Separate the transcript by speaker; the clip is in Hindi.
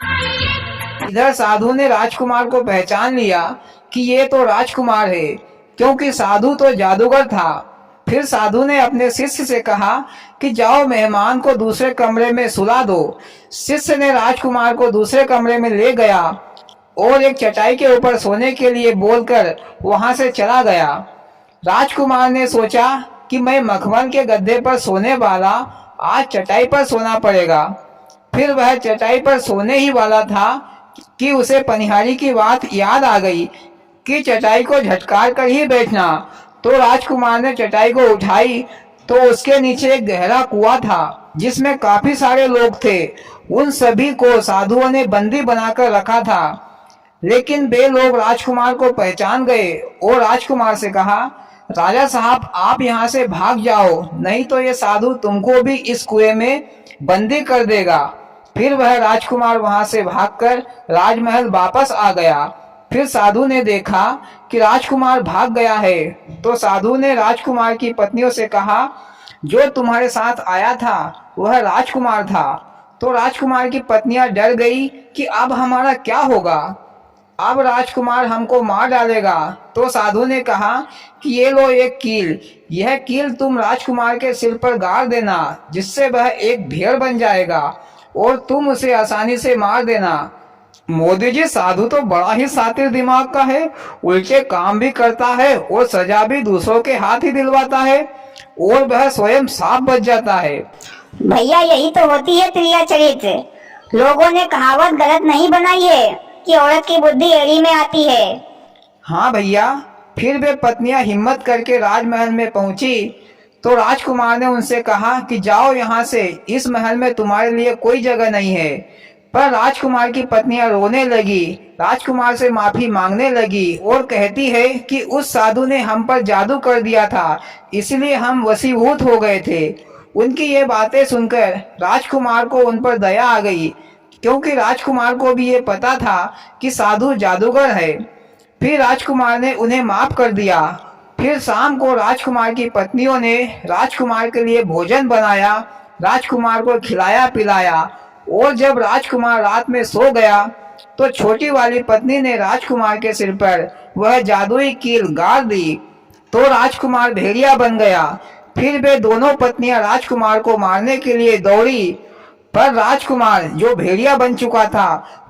Speaker 1: इधर साधु ने राजकुमार को पहचान लिया कि ये तो राजकुमार है, क्योंकि साधु तो जादूगर था। फिर साधु ने अपने शिष्य से कहा कि जाओ मेहमान को दूसरे कमरे में सुला दो। शिष्य ने राजकुमार को दूसरे कमरे में ले गया और एक चटाई के ऊपर सोने के लिए बोलकर वहां से चला गया। राजकुमार ने सोचा कि मैं मखमल के गद्दे पर सोने वाला, आज चटाई पर सोना पड़ेगा। फिर वह चटाई पर सोने ही वाला था कि उसे पनिहारी की बात याद आ गई कि चटाई को झटकार कर ही बैठना। तो राजकुमार ने चटाई को उठाई तो उसके नीचे एक गहरा कुआं था जिसमें काफी सारे लोग थे। उन सभी को साधुओं ने बंदी बनाकर रखा था, लेकिन वे लोग राजकुमार को पहचान गए और राजकुमार से कहा, राजा साहब आप यहाँ से भाग जाओ, नहीं तो ये साधु तुमको भी इस कुएं में बंदी कर देगा। फिर वह राजकुमार वहां से भागकर राजमहल वापस आ गया। फिर साधु ने देखा कि राजकुमार भाग गया है, तो साधु ने राजकुमार की पत्नियों से कहा, जो तुम्हारे साथ आया था वह राजकुमार था। तो राजकुमार की पत्नियां डर गई कि अब हमारा क्या होगा, अब राजकुमार हमको मार डालेगा। तो साधु ने कहा कि ये लो एक कील, यह कील तुम राजकुमार के सिर पर गाड़ देना, जिससे वह एक भेड़ बन जाएगा और तुम उसे आसानी से मार देना। मोदी जी, साधु तो बड़ा ही शातिर दिमाग का है, उल्टे काम भी करता है और सजा भी दूसरों के हाथ ही दिलवाता है और वह स्वयं सांप बच जाता है।
Speaker 2: भैया यही तो होती है प्रिया चरित्र। लोगों ने कहावत गलत नहीं बनाई है कि औरत की बुद्धि एड़ी में आती है।
Speaker 1: हाँ भैया। फिर वे पत्नियां हिम्मत करके राजमहल में पहुंची तो राजकुमार ने उनसे कहा कि जाओ यहाँ से, इस महल में तुम्हारे लिए कोई जगह नहीं है। पर राजकुमार की पत्नियां रोने लगी, राजकुमार से माफी मांगने लगी और कहती है कि उस साधु ने हम पर जादू कर दिया था, इसलिए हम वशीभूत हो गए थे। उनकी ये बातें सुनकर राजकुमार को उन पर दया आ गई, क्योंकि राजकुमार को भी ये पता था कि साधु जादूगर है। फिर राजकुमार ने उन्हें माफ कर दिया। फिर शाम को राजकुमार की पत्नियों ने राजकुमार के लिए भोजन बनाया, राजकुमार को खिलाया पिलाया और जब राजकुमार रात में सो गया तो छोटी वाली पत्नी ने राजकुमार के सिर पर वह जादुई कील गाड़ दी, तो राजकुमार भेड़िया बन गया। फिर वे दोनों पत्नियां राजकुमार को मारने के लिए दौड़ी, पर राजकुमार जो भेड़िया बन चुका था